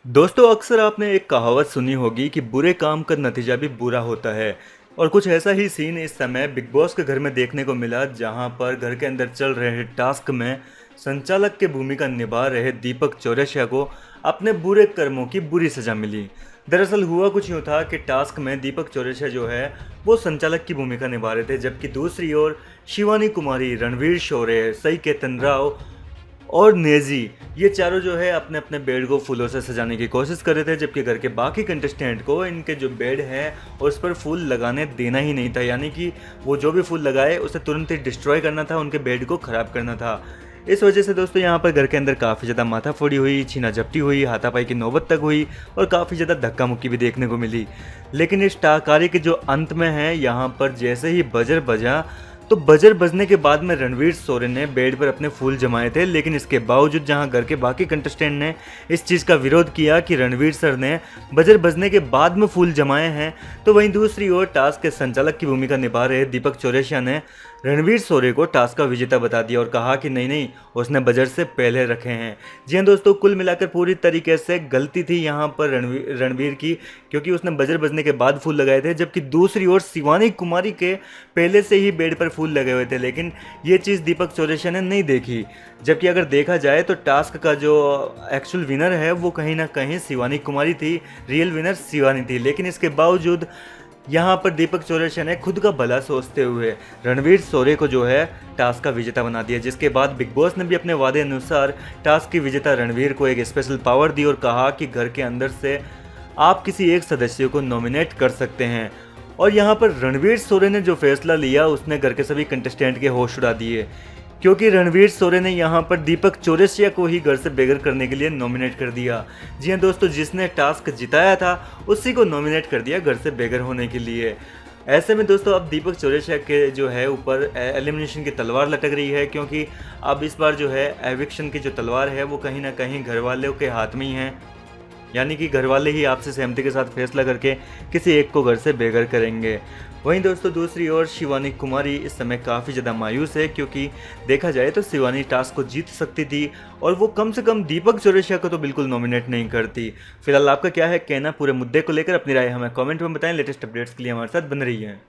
दोस्तों अक्सर आपने एक कहावत सुनी होगी कि बुरे काम का नतीजा भी बुरा होता है। और कुछ ऐसा ही सीन इस समय बिग बॉस के घर में देखने को मिला, जहां पर घर के अंदर चल रहे टास्क में संचालक की भूमिका निभा रहे दीपक चौरसिया को अपने बुरे कर्मों की बुरी सजा मिली। दरअसल हुआ कुछ यूँ था कि टास्क में दीपक चौरसिया जो है वो संचालक की भूमिका निभा रहे थे, जबकि दूसरी ओर शिवानी कुमारी, रणवीर शौर्य, सई केतन राव और नेजी, ये चारों जो है अपने अपने बेड को फूलों से सजाने की कोशिश कर रहे थे, जबकि घर के बाकी कंटेस्टेंट को इनके जो बेड है उस पर फूल लगाने देना ही नहीं था। यानी कि वो जो भी फूल लगाए उसे तुरंत ही डिस्ट्रॉय करना था, उनके बेड को ख़राब करना था। इस वजह से दोस्तों यहाँ पर घर के अंदर काफ़ी ज़्यादा माथाफोड़ी हुई, छीना झपटी हुई, हाथापाई की नौबत तक हुई और काफ़ी ज़्यादा धक्का मुक्की भी देखने को मिली। लेकिन इस कार्य के जो अंत में है, यहाँ पर जैसे ही बजर बजा तो बजर बजने के बाद में रणवीर शौर्य ने बेड पर अपने फूल जमाए थे। लेकिन इसके बावजूद जहां घर के बाकी कंटेस्टेंट ने इस चीज़ का विरोध किया कि रणवीर सर ने बजर बजने के बाद में फूल जमाए हैं, तो वहीं दूसरी ओर टास्क के संचालक की भूमिका निभा रहे दीपक चौरसिया ने रणवीर शौर्य को टास्क का विजेता बता दिया और कहा कि नहीं नहीं, उसने बजर से पहले रखे हैं। जी हाँ दोस्तों, कुल मिलाकर पूरी तरीके से गलती थी यहाँ पर रणवीर की, क्योंकि उसने बजर बजने के बाद फूल लगाए थे, जबकि दूसरी ओर शिवानी कुमारी के पहले से ही बेड पर फूल लगे हुए थे। लेकिन ये चीज़ दीपक चौरसिया ने नहीं देखी। जबकि अगर देखा जाए तो टास्क का जो एक्चुअल विनर है वो कहीं ना कहीं शिवानी कुमारी थी, रियल विनर शिवानी थी। लेकिन इसके बावजूद यहाँ पर दीपक चौरसिया ने खुद का भला सोचते हुए रणवीर शौर्य को जो है टास्क का विजेता बना दिया, जिसके बाद बिग बॉस ने भी अपने वादे अनुसार टास्क की विजेता रणवीर को एक स्पेशल पावर दी और कहा कि घर के अंदर से आप किसी एक सदस्य को नॉमिनेट कर सकते हैं। और यहाँ पर रणवीर शौर्य ने जो फैसला लिया उसने घर के सभी कंटेस्टेंट के होश उड़ा दिए, क्योंकि रणवीर शौर्य ने यहाँ पर दीपक चौरसिया को ही घर से बेघर करने के लिए नॉमिनेट कर दिया। जी हाँ दोस्तों, जिसने टास्क जिताया था उसी को नॉमिनेट कर दिया घर से बेघर होने के लिए। ऐसे में दोस्तों अब दीपक चौरसिया के जो है ऊपर एलिमिनेशन की तलवार लटक रही है, क्योंकि अब इस बार जो है एविक्शन की जो तलवार है वो कहीं ना कहीं घर वालों के हाथ में ही है। यानी कि घर वाले ही आपसे सहमति के साथ फैसला करके किसी एक को घर से बेघर करेंगे। वहीं दोस्तों दूसरी ओर शिवानी कुमारी इस समय काफ़ी ज़्यादा मायूस है, क्योंकि देखा जाए तो शिवानी टास्क को जीत सकती थी और वो कम से कम दीपक चौरसिया को तो बिल्कुल नॉमिनेट नहीं करती। फिलहाल आपका क्या है कहना पूरे मुद्दे को लेकर? अपनी राय हमें कमेंट में बताएं। लेटेस्ट अपडेट्स के लिए हमारे साथ बन रही है।